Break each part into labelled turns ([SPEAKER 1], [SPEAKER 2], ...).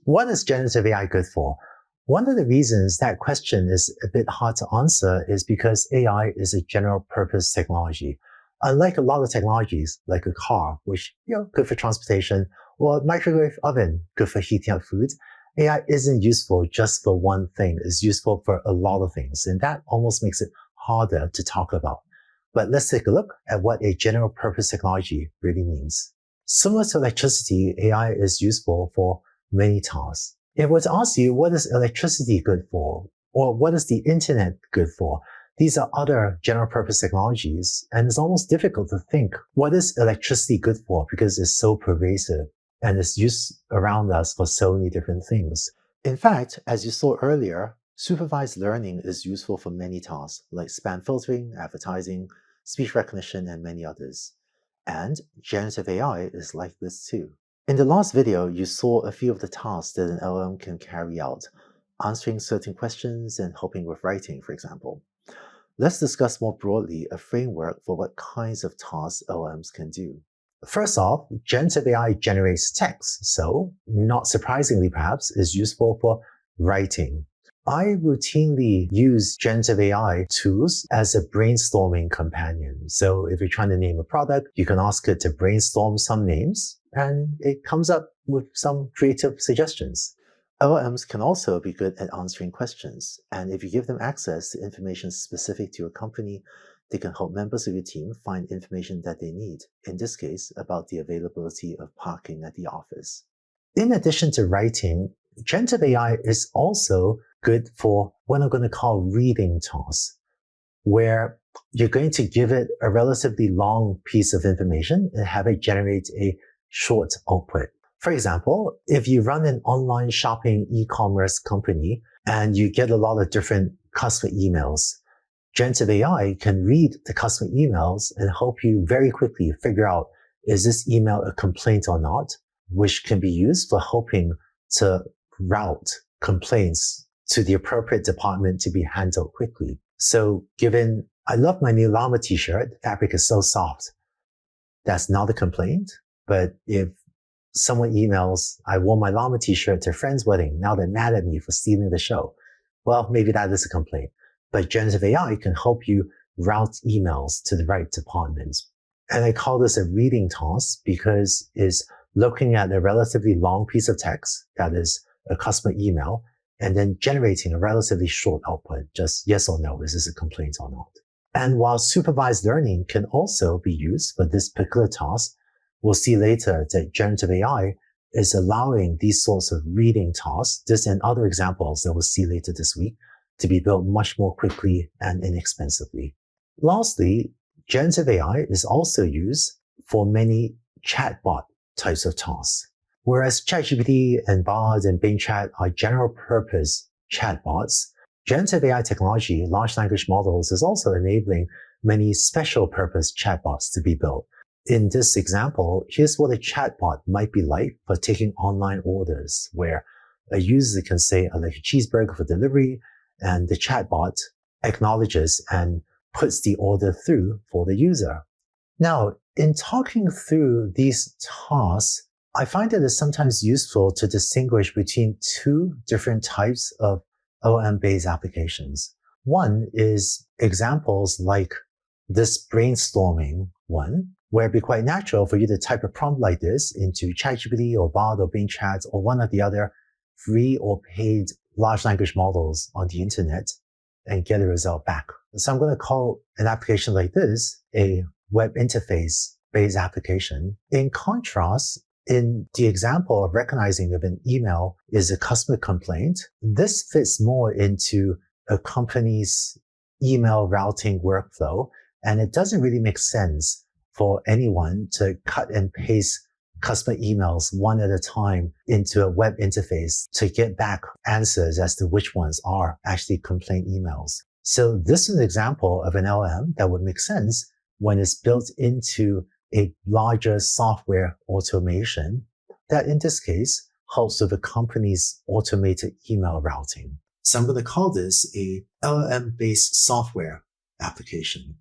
[SPEAKER 1] What is generative AI good for? One of the reasons that question is a bit hard to answer is because AI is a general purpose technology. Unlike a lot of technologies, like a car, which, good for transportation, or a microwave oven, good for heating up food, AI isn't useful just for one thing. It's useful for a lot of things, and that almost makes it harder to talk about. But let's take a look at what a general purpose technology really means. Similar to electricity, AI is useful for many tasks. If I were to ask you, what is electricity good for? Or what is the internet good for? These are other general purpose technologies, and it's almost difficult to think, what is electricity good for? Because it's so pervasive and it's used around us for so many different things. In fact, as you saw earlier, supervised learning is useful for many tasks, like spam filtering, advertising, speech recognition, and many others. And generative AI is like this too. In the last video, you saw a few of the tasks that an LLM can carry out, answering certain questions and helping with writing, for example. Let's discuss more broadly a framework for what kinds of tasks LLMs can do. First off, generative AI generates text, so, not surprisingly perhaps, is useful for writing. I routinely use generative AI tools as a brainstorming companion. So if you're trying to name a product, you can ask it to brainstorm some names, and it comes up with some creative suggestions. LLMs can also be good at answering questions, and if you give them access to information specific to your company, they can help members of your team find information that they need, in this case, about the availability of parking at the office. In addition to writing, generative AI is also good for what I'm going to call reading tasks, where you're going to give it a relatively long piece of information and have it generate a short output. For example, if you run an online shopping e-commerce company and you get a lot of different customer emails, generative AI can read the customer emails and help you very quickly figure out, is this email a complaint or not, which can be used for helping to route complaints to the appropriate department to be handled quickly. So given, I love my new llama t-shirt, the fabric is so soft. That's not a complaint, but if someone emails, I wore my llama t-shirt to a friend's wedding, now they're mad at me for stealing the show. Well, maybe that is a complaint. But generative AI can help you route emails to the right departments. And I call this a reading task because it's looking at a relatively long piece of text, that is a customer email, and then generating a relatively short output, just yes or no, is this a complaint or not? And while supervised learning can also be used for this particular task, we'll see later that generative AI is allowing these sorts of reading tasks, this and other examples that we'll see later this week, to be built much more quickly and inexpensively. Lastly, generative AI is also used for many chatbot types of tasks. Whereas ChatGPT and Bard and Bing Chat are general purpose chatbots, generative AI technology, large language models, is also enabling many special purpose chatbots to be built. In this example, here's what a chatbot might be like for taking online orders, where a user can say, I'd like a cheeseburger for delivery, and the chatbot acknowledges and puts the order through for the user. Now, in talking through these tasks, I find that it's sometimes useful to distinguish between two different types of LLM-based applications. One is examples like this brainstorming one, where it'd be quite natural for you to type a prompt like this into ChatGPT or Bard or Bing Chat or one of the other free or paid large language models on the internet and get a result back. So I'm going to call an application like this a web interface-based application. In contrast, in the example of recognizing if an email is a customer complaint, this fits more into a company's email routing workflow, and it doesn't really make sense for anyone to cut and paste customer emails one at a time into a web interface to get back answers as to which ones are actually complaint emails. So this is an example of an LLM that would make sense when it's built into a larger software automation that, in this case, helps with the company's automated email routing. So I'm going to call this a LLM-based software application.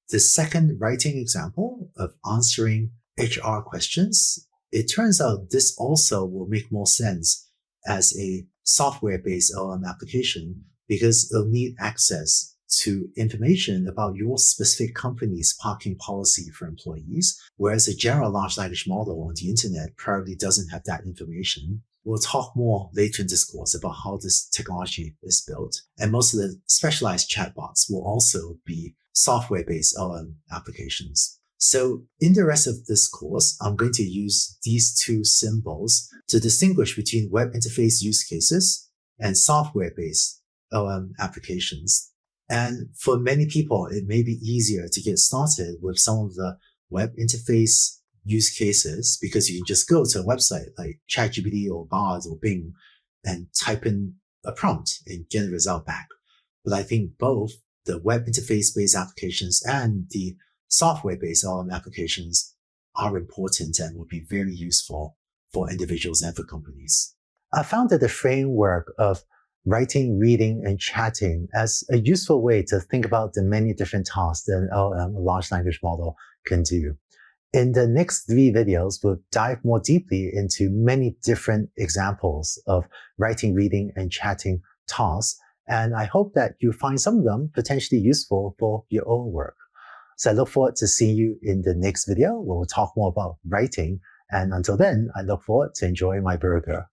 [SPEAKER 1] The second writing example of answering HR questions, it turns out this also will make more sense as a software-based LLM application because it'll need access to information about your specific company's parking policy for employees, whereas a general large language model on the internet probably doesn't have that information. We'll talk more later in this course about how this technology is built. And most of the specialized chatbots will also be software-based LLM applications. So in the rest of this course, I'm going to use these two symbols to distinguish between web interface use cases and software-based LLM applications. And for many people, it may be easier to get started with some of the web interface use cases because you can just go to a website like ChatGPT or Bard or Bing and type in a prompt and get a result back. But I think both the web interface-based applications and the software-based LLM applications are important and will be very useful for individuals and for companies. I found that the framework of writing, reading, and chatting as a useful way to think about the many different tasks that an LLM, a large language model, can do. In the next 3 videos, we'll dive more deeply into many different examples of writing, reading, and chatting tasks. And I hope that you find some of them potentially useful for your own work. So I look forward to seeing you in the next video where we'll talk more about writing. And until then, I look forward to enjoying my burger.